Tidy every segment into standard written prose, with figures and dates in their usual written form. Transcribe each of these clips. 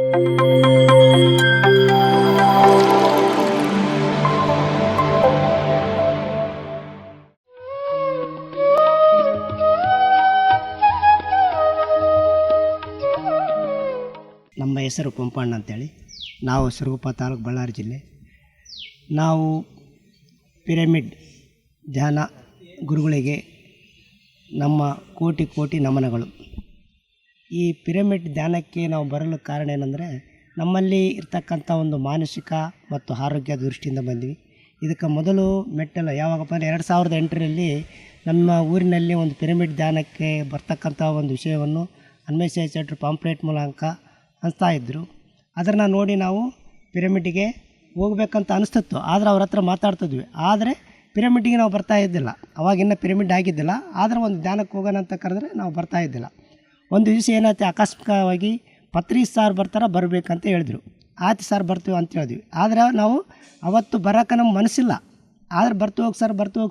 ನಮ್ಮ ಹೆಸರು ಪಂಪಣ್ಣ ಅಂತೇಳಿ. ನಾವು ಸಿರುಗುಪ್ಪ ತಾಲೂಕು, ಬಳ್ಳಾರಿ ಜಿಲ್ಲೆ. ನಾವು ಪಿರಮಿಡ್ ಧ್ಯಾನ ಗುರುಗಳಿಗೆ ನಮ್ಮ ಕೋಟಿ ಕೋಟಿ ನಮನಗಳು. ಈ ಪಿರಮಿಡ್ ಧ್ಯಾನಕ್ಕೆ ನಾವು ಬರಲು ಕಾರಣ ಏನಂದರೆ, ನಮ್ಮಲ್ಲಿ ಇರ್ತಕ್ಕಂಥ ಒಂದು ಮಾನಸಿಕ ಮತ್ತು ಆರೋಗ್ಯದ ದೃಷ್ಟಿಯಿಂದ ಬಂದ್ವಿ. ಇದಕ್ಕೆ ಮೊದಲು ಮೆಟ್ಟಲು ಯಾವಾಗಪ್ಪ ಅಂದರೆ 2008ರಲ್ಲಿ ನಮ್ಮ ಊರಿನಲ್ಲಿ ಒಂದು ಪಿರಮಿಡ್ ಧ್ಯಾನಕ್ಕೆ ಬರ್ತಕ್ಕಂಥ ಒಂದು ವಿಷಯವನ್ನು ಅನ್ವೇಷಿಸಿದ್ರು ಪಾಂಪ್ಲೆಟ್ ಮೂಲಕ ಹಂಚ್ತಾ ಇದ್ದರು. ಅದನ್ನು ನೋಡಿ ನಾವು ಪಿರಮಿಡ್ಗೆ ಹೋಗ್ಬೇಕಂತ ಅನಿಸ್ತಿತ್ತು. ಆದರೆ ಅವ್ರ ಹತ್ರ ಮಾತಾಡ್ತಿದ್ವಿ. ಆದರೆ ಪಿರಮಿಡ್ಗೆ ನಾವು ಬರ್ತಾ ಇದ್ದಿಲ್ಲ. ಅವಾಗಿನ್ನ ಪಿರಮಿಡ್ ಆಗಿದ್ದಿಲ್ಲ. ಆದರೆ ಒಂದು ಧ್ಯಾನಕ್ಕೆ ಹೋಗೋಣ ಅಂತ ಕರೆದ್ರೆ ನಾವು ಬರ್ತಾ ಇದ್ದಿಲ್ಲ. ಒಂದು ದಿವಸ ಏನಾಯ್ತು, ಆಕಸ್ಮಿಕವಾಗಿ ಪತ್ರಿ ಸಾರ್ ಬರ್ತಾರೆ, ಬರಬೇಕಂತ ಹೇಳಿದ್ರು. ಆಯ್ತು ಸರ್ ಬರ್ತೀವಿ ಅಂತ ಹೇಳಿದ್ವಿ. ಆದರೆ ನಾವು ಅವತ್ತು ಬರೋಕೆ ನಮ್ಮ ಮನಸ್ಸಿಲ್ಲ. ಆದರೆ ಬರ್ತು ಹೋಗಿ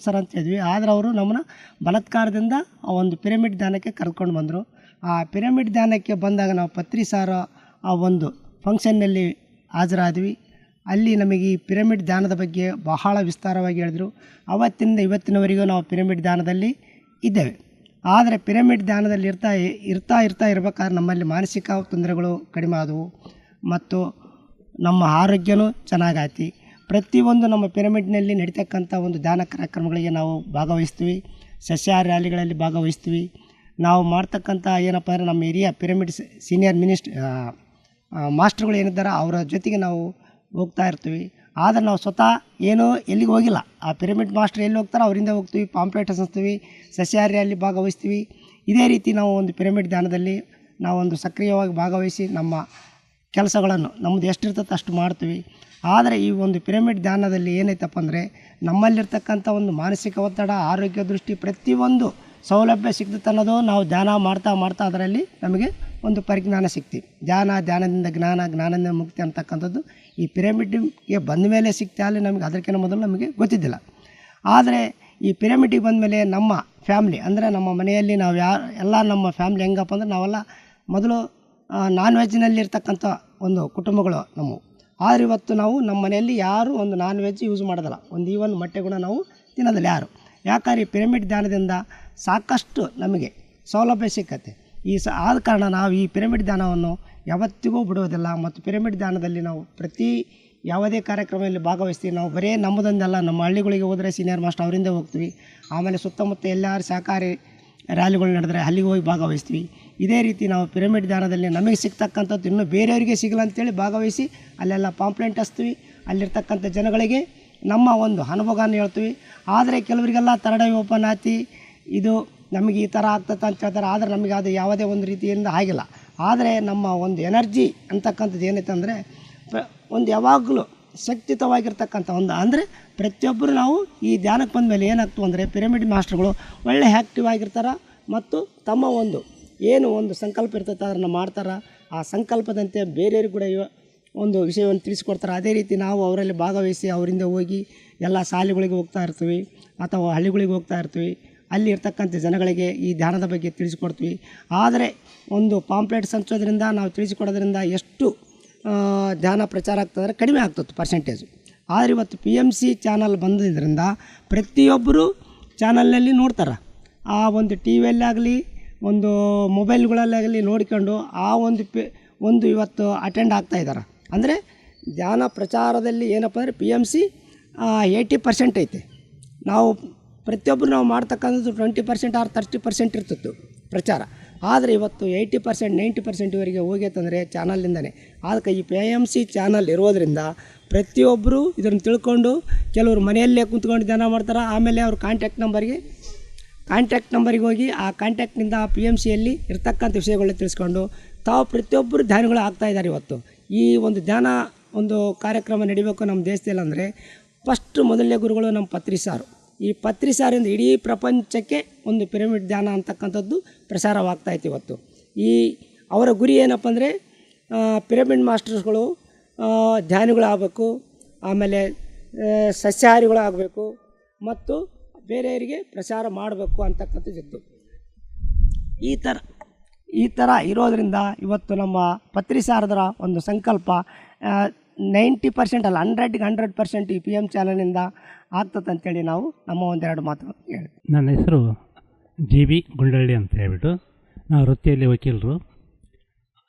ಸರ್ ಅಂತ ಹೇಳಿದ್ವಿ. ಆದರೆ ಅವರು ನಮ್ಮನ್ನು ಬಲಾತ್ಕಾರದಿಂದ ಆ ಒಂದು ಪಿರಮಿಡ್ ಧ್ಯಾನಕ್ಕೆ ಕರ್ಕೊಂಡು ಬಂದರು. ಆ ಪಿರಮಿಡ್ ಧ್ಯಾನಕ್ಕೆ ಬಂದಾಗ ನಾವು ಪತ್ರಿ ಸಾರ ಆ ಒಂದು ಫಂಕ್ಷನ್ನಲ್ಲಿ ಹಾಜರಾದ್ವಿ. ಅಲ್ಲಿ ನಮಗೆ ಈ ಪಿರಮಿಡ್ ಧ್ಯಾನದ ಬಗ್ಗೆ ಬಹಳ ವಿಸ್ತಾರವಾಗಿ ಹೇಳಿದ್ರು. ಅವತ್ತಿನಿಂದ ಇವತ್ತಿನವರೆಗೂ ನಾವು ಪಿರಮಿಡ್ ಧ್ಯಾನದಲ್ಲಿ ಇದ್ದೇವೆ. ಆದರೆ ಪಿರಮಿಡ್ ಧ್ಯಾನದಲ್ಲಿ ಇರ್ತಾ ಇರ್ಬೇಕಾದ್ರೆ ನಮ್ಮಲ್ಲಿ ಮಾನಸಿಕ ತೊಂದರೆಗಳು ಕಡಿಮೆ ಆದವು ಮತ್ತು ನಮ್ಮ ಆರೋಗ್ಯನೂ ಚೆನ್ನಾಗಾಯ್ತು. ಪ್ರತಿಯೊಂದು ನಮ್ಮ ಪಿರಮಿಡ್ನಲ್ಲಿ ನಡೀತಕ್ಕಂಥ ಒಂದು ಧ್ಯಾನ ಕಾರ್ಯಕ್ರಮಗಳಿಗೆ ನಾವು ಭಾಗವಹಿಸ್ತೀವಿ. ಸಸ್ಯಾಹಾರಿ ರ್ಯಾಲಿಗಳಲ್ಲಿ ಭಾಗವಹಿಸ್ತೀವಿ. ನಾವು ಮಾಡ್ತಕ್ಕಂಥ ಏನಪ್ಪ ಅಂದರೆ, ನಮ್ಮ ಹಿರಿಯ ಪಿರಮಿಡ್ ಸೀನಿಯರ್ ಮಾಸ್ಟರ್ಗಳು ಏನಿದ್ದಾರೆ ಅವರ ಜೊತೆಗೆ ನಾವು ಹೋಗ್ತಾ ಇರ್ತೀವಿ. ಆದರೆ ನಾವು ಸ್ವತಃ ಏನೂ ಎಲ್ಲಿಗೆ ಹೋಗಿಲ್ಲ. ಆ ಪಿರಮಿಡ್ ಮಾಸ್ಟರ್ ಎಲ್ಲಿ ಹೋಗ್ತಾರೋ ಅವರಿಂದ ಹೋಗ್ತೀವಿ, ಪಾಂಪ್ಲೆಟ್ ಹಂಚ್ತೀವಿ, ಸಸ್ಯಾಹಾರಿ ರ್ಯಾಲಿ ಭಾಗವಹಿಸ್ತೀವಿ. ಇದೇ ರೀತಿ ನಾವು ಒಂದು ಪಿರಮಿಡ್ ಧ್ಯಾನದಲ್ಲಿ ನಾವೊಂದು ಸಕ್ರಿಯವಾಗಿ ಭಾಗವಹಿಸಿ ನಮ್ಮ ಕೆಲಸಗಳನ್ನು ನಮ್ಮದು ಎಷ್ಟಿರ್ತದೆ ಅಷ್ಟು ಮಾಡ್ತೀವಿ. ಆದರೆ ಈ ಒಂದು ಪಿರಮಿಡ್ ಧ್ಯಾನದಲ್ಲಿ ಏನೈತಪ್ಪ ಅಂದರೆ, ನಮ್ಮಲ್ಲಿರ್ತಕ್ಕಂಥ ಒಂದು ಮಾನಸಿಕ ಒತ್ತಡ, ಆರೋಗ್ಯ ದೃಷ್ಟಿ, ಪ್ರತಿಯೊಂದು ಸೌಲಭ್ಯ ಸಿಗ್ತದೆ ಅನ್ನೋದು ನಾವು ಧ್ಯಾನ ಮಾಡ್ತಾ ಅದರಲ್ಲಿ ನಮಗೆ ಒಂದು ಪರಿಜ್ಞಾನ ಸಿಗ್ತೀವಿ. ಧ್ಯಾನದಿಂದ ಜ್ಞಾನದಿಂದ ಮುಕ್ತಿ ಅಂತಕ್ಕಂಥದ್ದು ಈ ಪಿರಮಿಡ್ಗೆ ಬಂದ ಮೇಲೆ ಸಿಗ್ತಾ ಅಲ್ಲಿ ನಮಗೆ ಅದಕ್ಕಿಂತ ಮೊದಲು ನಮಗೆ ಗೊತ್ತಿದ್ದಿಲ್ಲ. ಆದರೆ ಈ ಪಿರಮಿಡ್ಗೆ ಬಂದ ಮೇಲೆ ನಮ್ಮ ಫ್ಯಾಮ್ಲಿ ಅಂದರೆ ನಮ್ಮ ಮನೆಯಲ್ಲಿ ನಾವು ಎಲ್ಲ ನಮ್ಮ ಫ್ಯಾಮ್ಲಿ ಹೆಂಗಪ್ಪ ಅಂದರೆ, ನಾವೆಲ್ಲ ಮೊದಲು ನಾನ್ ವೆಜ್ನಲ್ಲಿರ್ತಕ್ಕಂಥ ಒಂದು ಕುಟುಂಬಗಳು ನಮ್ಮವು. ಆದರೆ ಇವತ್ತು ನಾವು ನಮ್ಮ ಮನೆಯಲ್ಲಿ ಯಾರೂ ಒಂದು ನಾನ್ ವೆಜ್ ಯೂಸ್ ಮಾಡೋದಿಲ್ಲ. ಒಂದು ಈವನ್ ಮೊಟ್ಟೆ ಕೂಡ ನಾವು ತಿನ್ನೋದಿಲ್ಲ ಯಾರು. ಯಾಕಂದ್ರೆ ಈ ಪಿರಮಿಡ್ ಧ್ಯಾನದಿಂದ ಸಾಕಷ್ಟು ನಮಗೆ ಸೌಲಭ್ಯ ಸಿಕ್ಕತ್ತೆ. ಆದ ಕಾರಣ ನಾವು ಈ ಪಿರಮಿಡ್ ಧ್ಯಾನವನ್ನು ಯಾವತ್ತಿಗೂ ಬಿಡೋದಿಲ್ಲ. ಮತ್ತು ಪಿರಮಿಡ್ ಧ್ಯಾನದಲ್ಲಿ ನಾವು ಯಾವುದೇ ಕಾರ್ಯಕ್ರಮದಲ್ಲಿ ಭಾಗವಹಿಸ್ತೀವಿ. ನಾವು ಬರೀ ನಮ್ಮದೊಂದಲ್ಲ, ನಮ್ಮ ಹಳ್ಳಿಗಳಿಗೆ ಹೋದರೆ ಸೀನಿಯರ್ ಮಾಸ್ಟರ್ ಅವರಿಂದ ಹೋಗ್ತೀವಿ. ಆಮೇಲೆ ಸುತ್ತಮುತ್ತ ಎಲ್ಲರೂ ಸಹಕಾರಿ ರ್ಯಾಲಿಗಳು ನಡೆದರೆ ಅಲ್ಲಿಗೆ ಹೋಗಿ ಭಾಗವಹಿಸ್ತೀವಿ. ಇದೇ ರೀತಿ ನಾವು ಪಿರಮಿಡ್ ಧ್ಯಾನದಲ್ಲಿ ನಮಗೆ ಸಿಗ್ತಕ್ಕಂಥದ್ದು ಇನ್ನೂ ಬೇರೆಯವರಿಗೆ ಸಿಗಲ್ಲ ಅಂತೇಳಿ ಭಾಗವಹಿಸಿ ಅಲ್ಲೆಲ್ಲ ಪಾಂಪ್ಲೆಂಟ್ ಹಚ್ತೀವಿ. ಅಲ್ಲಿರ್ತಕ್ಕಂಥ ಜನಗಳಿಗೆ ನಮ್ಮ ಒಂದು ಅನುಭವನ ಹೇಳ್ತೀವಿ. ಆದರೆ ಕೆಲವರಿಗೆಲ್ಲ ತರಡೈ ಓಪನ್ ಆತಿ, ಇದು ನಮಗೆ ಈ ಥರ ಆಗ್ತದೆ ಅಂತ ಹೇಳ್ತಾರೆ. ಆದರೆ ನಮಗೆ ಅದು ಯಾವುದೇ ಒಂದು ರೀತಿಯಿಂದ ಆಗಿಲ್ಲ. ಆದರೆ ನಮ್ಮ ಒಂದು ಎನರ್ಜಿ ಅಂತಕ್ಕಂಥದ್ದು ಏನೈತೆ ಅಂದರೆ, ಒಂದು ಯಾವಾಗಲೂ ಶಕ್ತಿಯುತವಾಗಿರ್ತಕ್ಕಂಥ ಒಂದು ಅಂದರೆ ಪ್ರತಿಯೊಬ್ಬರು ನಾವು ಈ ಧ್ಯಾನಕ್ಕೆ ಬಂದ ಮೇಲೆ ಏನಾಗ್ತವೆ ಅಂದರೆ, ಪಿರಮಿಡ್ ಮಾಸ್ಟರ್ಗಳು ಒಳ್ಳೆ ಆ್ಯಕ್ಟಿವ್ ಆಗಿರ್ತಾರೆ ಮತ್ತು ತಮ್ಮ ಒಂದು ಸಂಕಲ್ಪ ಇರ್ತೈತೆ ಅದನ್ನು ಮಾಡ್ತಾರೆ. ಆ ಸಂಕಲ್ಪದಂತೆ ಬೇರೆಯವ್ರಿಗೆ ಕೂಡ ಒಂದು ವಿಷಯವನ್ನು ತಿಳಿಸ್ಕೊಡ್ತಾರೆ. ಅದೇ ರೀತಿ ನಾವು ಅವರಲ್ಲಿ ಭಾಗವಹಿಸಿ ಅವರಿಂದ ಹೋಗಿ ಎಲ್ಲ ಶಾಲೆಗಳಿಗೆ ಹೋಗ್ತಾ ಇರ್ತೀವಿ ಅಥವಾ ಹಳ್ಳಿಗಳಿಗೆ ಹೋಗ್ತಾ ಇರ್ತೀವಿ. ಅಲ್ಲಿ ಇರ್ತಕ್ಕಂಥ ಜನಗಳಿಗೆ ಈ ಧ್ಯಾನದ ಬಗ್ಗೆ ತಿಳಿಸ್ಕೊಡ್ತೀವಿ. ಆದರೆ ಒಂದು ಪಾಂಪ್ಲೆಟ್ಸ್ ಹಂಚೋದ್ರಿಂದ, ನಾವು ತಿಳಿಸಿಕೊಡೋದ್ರಿಂದ ಎಷ್ಟು ಧ್ಯಾನ ಪ್ರಚಾರ ಆಗ್ತದೆ ಕಡಿಮೆ ಆಗ್ತದೆ ಪರ್ಸೆಂಟೇಜು. ಆದರೆ ಇವತ್ತು PMC ಚಾನಲ್ ಬಂದಿದ್ದರಿಂದ ಪ್ರತಿಯೊಬ್ಬರು ಚಾನಲ್ನಲ್ಲಿ ನೋಡ್ತಾರೆ. ಆ ಒಂದು ಟಿ ವಿಯಲ್ಲಾಗಲಿ ಒಂದು ಮೊಬೈಲ್ಗಳಲ್ಲಾಗಲಿ ನೋಡಿಕೊಂಡು ಆ ಒಂದು ಇವತ್ತು ಅಟೆಂಡ್ ಆಗ್ತಾಯಿದ್ದಾರೆ. ಅಂದರೆ ಧ್ಯಾನ ಪ್ರಚಾರದಲ್ಲಿ ಏನಪ್ಪ ಅಂದರೆ PMC 80% ಐತೆ. ನಾವು ಪ್ರತಿಯೊಬ್ಬರು ನಾವು ಮಾಡ್ತಕ್ಕಂಥದ್ದು 20% ಆರ್ 30% ಇರ್ತಿತ್ತು ಪ್ರಚಾರ. ಆದರೆ ಇವತ್ತು 80% 90%ವರೆಗೆ ಹೋಗೈತಂದರೆ ಚಾನಲ್ನಿಂದನೇ. ಅದಕ್ಕೆ ಈ PMC ಚಾನಲ್ ಇರೋದರಿಂದ ಪ್ರತಿಯೊಬ್ಬರು ಇದನ್ನು ತಿಳ್ಕೊಂಡು ಕೆಲವರು ಮನೆಯಲ್ಲೇ ಕೂತ್ಕೊಂಡು ಧ್ಯಾನ ಮಾಡ್ತಾರೆ. ಆಮೇಲೆ ಅವ್ರ ಕಾಂಟ್ಯಾಕ್ಟ್ ನಂಬರಿಗೆ ಹೋಗಿ ಆ ಕಾಂಟ್ಯಾಕ್ಟ್ನಿಂದ PMCಯಲ್ಲಿ ಇರ್ತಕ್ಕಂಥ ವಿಷಯಗಳನ್ನ ತಿಳಿಸ್ಕೊಂಡು ತಾವು ಪ್ರತಿಯೊಬ್ಬರು ಧ್ಯಾನಗಳು ಆಗ್ತಾಯಿದ್ದಾರೆ. ಇವತ್ತು ಈ ಒಂದು ಧ್ಯಾನ ಒಂದು ಕಾರ್ಯಕ್ರಮ ನಡಿಬೇಕು ನಮ್ಮ ದೇಶದಲ್ಲಿ ಅಂದರೆ ಮೊದಲನೇ ಗುರುಗಳು ನಮ್ಮ ಪತ್ರಿ ಸಾರು. ಈ ಪತ್ರಿ ಸಾರಿಂದ ಇಡೀ ಪ್ರಪಂಚಕ್ಕೆ ಒಂದು ಪಿರಮಿಡ್ ಧ್ಯಾನ ಅಂತಕ್ಕಂಥದ್ದು ಪ್ರಸಾರವಾಗ್ತಾಯಿತ್ತು. ಇವತ್ತು ಅವರ ಗುರಿ ಏನಪ್ಪ ಅಂದರೆ, ಪಿರಮಿಡ್ ಮಾಸ್ಟರ್ಸ್ಗಳು ಧ್ಯಾನಿಗಳಾಗಬೇಕು, ಆಮೇಲೆ ಸಸ್ಯಾಹಾರಿಗಳಾಗಬೇಕು ಮತ್ತು ಬೇರೆಯವರಿಗೆ ಪ್ರಚಾರ ಮಾಡಬೇಕು ಅಂತಕ್ಕಂಥದ್ದಿತ್ತು. ಈ ಥರ ಇರೋದರಿಂದ ಇವತ್ತು ನಮ್ಮ ಪತ್ರಿಸಾರದರ ಒಂದು ಸಂಕಲ್ಪ 90% ಅಲ್ಲ 100ಗೆ 100% ಈ PM ಚಾನಲಿಂದ ಆಗ್ತದೆ ಅಂತೇಳಿ ನಾವು ನಮ್ಮ ಒಂದೆರಡು ಮಾತು ಹೇಳಿ. ನನ್ನ ಹೆಸರು GB ಗುಂಡಳ್ಳಿ ಅಂತ ಹೇಳ್ಬಿಟ್ಟು, ನಾವು ವೃತ್ತಿಯಲ್ಲಿ ವಕೀಲರು.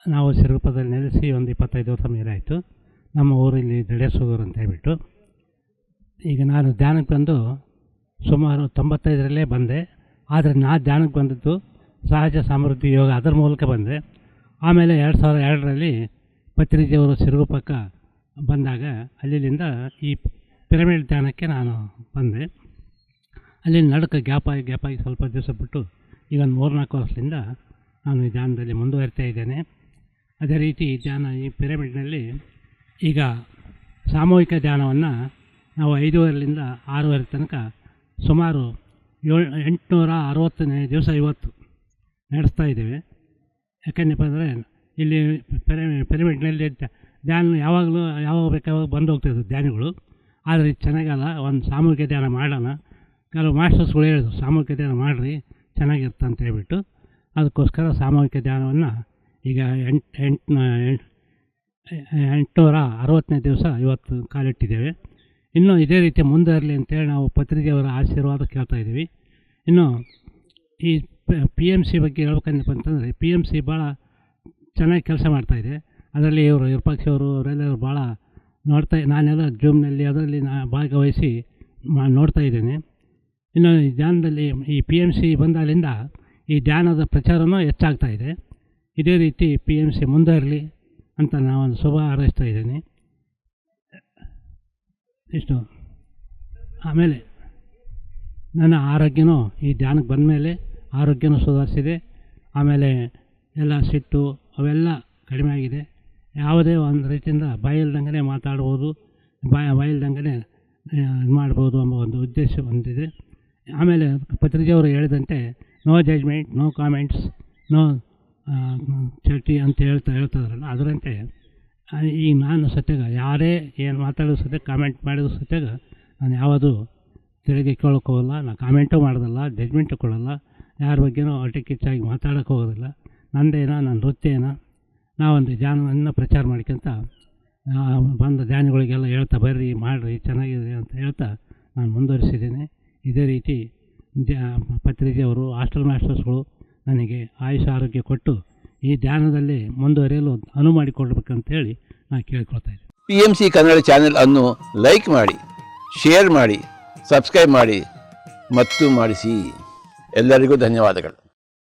ನಾವು ಸಿರುಗುಪ್ಪದಲ್ಲಿ ನೆಲೆಸಿ ಒಂದು 25 ವರ್ಷ ಮೇಲೆ ಆಯಿತು. ನಮ್ಮ ಊರಲ್ಲಿ ದಡೇಸೂರು ಅಂತ ಹೇಳ್ಬಿಟ್ಟು. ಈಗ ನಾನು ಧ್ಯಾನಕ್ಕೆ ಬಂದು ಸುಮಾರು 95ರಲ್ಲೇ ಬಂದೆ. ಆದರೆ ನಾನು ಧ್ಯಾನಕ್ಕೆ ಬಂದದ್ದು ಸಹಜ ಸಮೃದ್ಧಿ ಯೋಗ, ಅದರ ಮೂಲಕ ಬಂದೆ. ಆಮೇಲೆ 2002ರಲ್ಲಿ ಪತ್ರಿಜಿಯವರು ಸಿರುಗುಪ್ಪಕ್ಕೆ ಬಂದಾಗ ಅಲ್ಲಿಂದ ಈ ಪಿರಮಿಡ್ ಧ್ಯಾನಕ್ಕೆ ನಾನು ಬಂದೆ. ಅಲ್ಲಿ ನಡುಕ ಗ್ಯಾಪಾಗಿ ಸ್ವಲ್ಪ ದಿವಸ ಬಿಟ್ಟು ಈಗ ಒಂದು 3-4 ವರ್ಷದಿಂದ ನಾನು ಈ ಧ್ಯಾನದಲ್ಲಿ ಮುಂದುವರಿತಾ ಇದ್ದೇನೆ. ಅದೇ ರೀತಿ ಧ್ಯಾನ ಈ ಪಿರಮಿಡ್ನಲ್ಲಿ ಈಗ ಸಾಮೂಹಿಕ ಧ್ಯಾನವನ್ನು ನಾವು 5ರಿಂದ 6 ತನಕ ಸುಮಾರು 860ನೇ ದಿವಸ ಇವತ್ತು ನಡೆಸ್ತಾ ಇದ್ದೇವೆ. ಯಾಕೆಂದಪ್ಪ ಅಂದರೆ ಇಲ್ಲಿ ಪಿರಮಿಡ್ನಲ್ಲಿ ಧ್ಯಾನ ಯಾವಾಗ ಬೇಕಾವಾಗ ಬಂದು ಹೋಗ್ತಾಯಿದ್ರು ಧ್ಯಾನಿಗಳು. ಆದರೆ ಇದು ಚೆನ್ನಾಗಲ್ಲ, ಒಂದು ಸಾಮೂಹಿಕ ಧ್ಯಾನ ಮಾಡೋಣ. ಕೆಲವು ಮಾಸ್ಟರ್ಸ್ಗಳು ಹೇಳಿದ್ರು ಸಾಮೂಹಿಕ ಧ್ಯಾನ ಮಾಡಿರಿ ಚೆನ್ನಾಗಿರುತ್ತೆ ಅಂತ ಹೇಳ್ಬಿಟ್ಟು. ಅದಕ್ಕೋಸ್ಕರ ಸಾಮೂಹಿಕ ಧ್ಯಾನವನ್ನು ಈಗ 860ನೇ ದಿವಸ ಇವತ್ತು ಕಾಲಿಟ್ಟಿದ್ದೇವೆ. ಇನ್ನೂ ಇದೇ ರೀತಿ ಮುಂದುವರಲಿ ಅಂತೇಳಿ ನಾವು ಪತ್ರಿಕೆಯವರ ಆಶೀರ್ವಾದ ಕೇಳ್ತಾಯಿದ್ದೀವಿ. ಇನ್ನು ಈ PMC ಬಗ್ಗೆ ಹೇಳ್ಬೇಕಂದಪ್ಪ ಅಂತಂದರೆ PMC ಭಾಳ ಚೆನ್ನಾಗಿ ಕೆಲಸ ಮಾಡ್ತಾಯಿದೆ. ಅದರಲ್ಲಿ ಇವರು ವಿರೂಪಾಕ್ಷವರು ಅವರೆಲ್ಲರೂ ಭಾಳ ನಾನೆಲ್ಲ ಜೂಮ್ನಲ್ಲಿ ಅದರಲ್ಲಿ ಭಾಗವಹಿಸಿ ನೋಡ್ತಾ ಇದ್ದೇನೆ. ಇನ್ನು ಈ ಧ್ಯಾನದಲ್ಲಿ ಈ PMC ಬಂದಾಗಲಿಂದ ಈ ಧ್ಯಾನದ ಪ್ರಚಾರವೂ ಹೆಚ್ಚಾಗ್ತಾಯಿದೆ. ಇದೇ ರೀತಿ PMC ಮುಂದುವರಲಿ ಅಂತ ನಾವೊಂದು ಶುಭ ಹಾರೈಸ್ತಾ ಇದ್ದೀನಿ. ಇಷ್ಟು. ಆಮೇಲೆ ನನ್ನ ಆರೋಗ್ಯನೂ ಈ ಧ್ಯಾನಕ್ಕೆ ಬಂದ ಮೇಲೆ ಆರೋಗ್ಯನೂ ಸುಧಾರಿಸಿದೆ. ಆಮೇಲೆ ಎಲ್ಲ ಸಿಟ್ಟು ಅವೆಲ್ಲ ಕಡಿಮೆ ಆಗಿದೆ. ಯಾವುದೇ ಒಂದು ರೀತಿಯಿಂದ ಬಾಯಿಲ್ದಂಗೆ ಮಾತಾಡ್ಬೋದು, ಬಾಯಿಲ್ದಂಗೆ ಇದು ಮಾಡ್ಬೋದು ಎಂಬ ಒಂದು ಉದ್ದೇಶ ಹೊಂದಿದೆ. ಆಮೇಲೆ ಪತ್ರಿಕೆಯವರು ಹೇಳಿದಂತೆ no judgement, no comments, no ಚಟಿ ಅಂತ ಹೇಳ್ತಾರಲ್ಲ, ಅದರಂತೆ ಈಗ ನಾನು ಸತ್ಯಾಗ ಯಾರೇ ಏನು ಮಾತಾಡೋದು ಸತ್ಯ ಕಾಮೆಂಟ್ ಮಾಡಿದ್ರು ಸತ್ಯಾಗ ನಾನು ಯಾವುದು ತೆರಿಗೆ ಕೇಳೋಕ್ಕೆ ಹೋಗಲ್ಲ. ನಾನು ಕಾಮೆಂಟು ಮಾಡೋದಲ್ಲ, ಜಜ್ಮೆಂಟು ಕೊಡೋಲ್ಲ, ಯಾರ ಬಗ್ಗೆನೂ ಕಿಚ್ಚಾಗಿ ಮಾತಾಡೋಕ್ಕೆ ಹೋಗೋದಿಲ್ಲ. ನಂದೇನೋ ನನ್ನ ವೃತ್ತಿಯೇನೋ ನಾವೊಂದು ಧ್ಯಾನವನ್ನು ಪ್ರಚಾರ ಮಾಡ್ಕೊಂತ ಬಂದ ಧ್ಯಾನಿಗಳಿಗೆಲ್ಲ ಹೇಳ್ತಾ ಬರ್ರಿ ಮಾಡಿರಿ ಚೆನ್ನಾಗಿದೆ ಅಂತ ಹೇಳ್ತಾ ನಾನು ಮುಂದುವರಿಸಿದ್ದೇನೆ. ಇದೇ ರೀತಿ ಪತ್ರಿಕೆಯವರು ಹಾಸ್ಟೆಲ್ ಮಾಸ್ಟರ್ಸ್ಗಳು ನನಗೆ ಆಯುಷ ಆರೋಗ್ಯ ಕೊಟ್ಟು ಈ ಧ್ಯಾನದಲ್ಲಿ ಮುಂದುವರಿಯಲು ಅನುವು ಮಾಡಿಕೊಡ್ಬೇಕಂತೇಳಿ ನಾನು ಕೇಳ್ಕೊಳ್ತಾ ಇದ್ದೀನಿ. PMC ಕನ್ನಡ ಚಾನೆಲ್ ಅನ್ನು ಲೈಕ್ ಮಾಡಿ, ಶೇರ್ ಮಾಡಿ, ಸಬ್ಸ್ಕ್ರೈಬ್ ಮಾಡಿ ಮತ್ತು ಮಾಡಿಸಿ. ಎಲ್ಲರಿಗೂ ಧನ್ಯವಾದಗಳು.